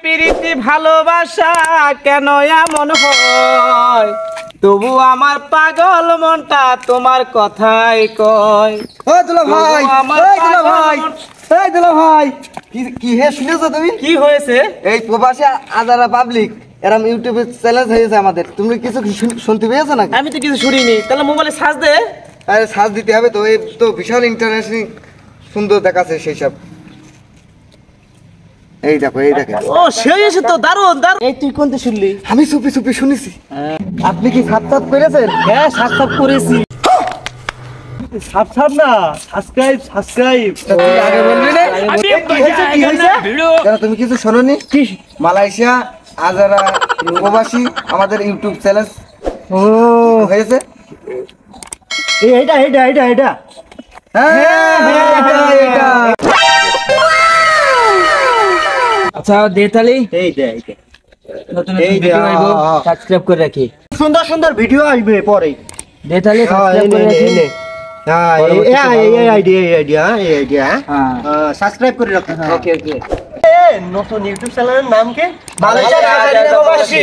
প্রীতি ভালোবাসা কেন এমন হয়, তবু আমার পাগল মনটা তোমার কথাই কয়। ও দুলা ভাই, দুলা ভাই, দুলা ভাই, কি হে শুনেছো তুমি? কি হয়েছে? এই প্রবাসী আজারা পাবলিক এরম ইউটিউবে চ্যালেঞ্জ হয়েছে আমাদের। তুমি কিছু শুনতে পেয়েছো নাকি? আমি তো কিছু শুনিনি। তাহলে মোবাইলে সার্চ দে। আরে সার্চ দিতে হবে তো, এই তো বিশাল ইন্টারন্যাশনাল সুন্দর দেখাচ্ছে সেই সব। এই দেখো, এই দেখো। ও সেই এসে তো দারুণ দারুণ। এই তুই কোনটা শুনলি? আমি চুপি চুপি শুনেছি। আপনি কি সাবস্ক্রাইব করেছেন? হ্যাঁ সাবস্ক্রাইব করেছি। সাবস্ক্রাইব না, সাবস্ক্রাইব। তা তুমি আগে বললি না? কি হয়েছে? কেন তুমি কিছু শোনোনি? মালয়েশিয়া আজারা প্রবাসী আমাদের ইউটিউব চ্যালেঞ্জ ও হয়েছে। এইটা। এটা আচ্ছা দে তাহলে। এইটা। নতুন এই দে, ভিডিও আইবো, হ্যাঁ। সাবস্ক্রাইব করে রাখি। সুন্দর সুন্দর ভিডিও আসবে পরে। দে তাহলে সাবস্ক্রাইব করে রাখি। এই আইডিয়া সাবস্ক্রাইব করে রাখো। ওকে ওকে। নতুন ইউটিউব চ্যানেলের নাম কি? মালয়েশিয়া আজারা প্রবাসী।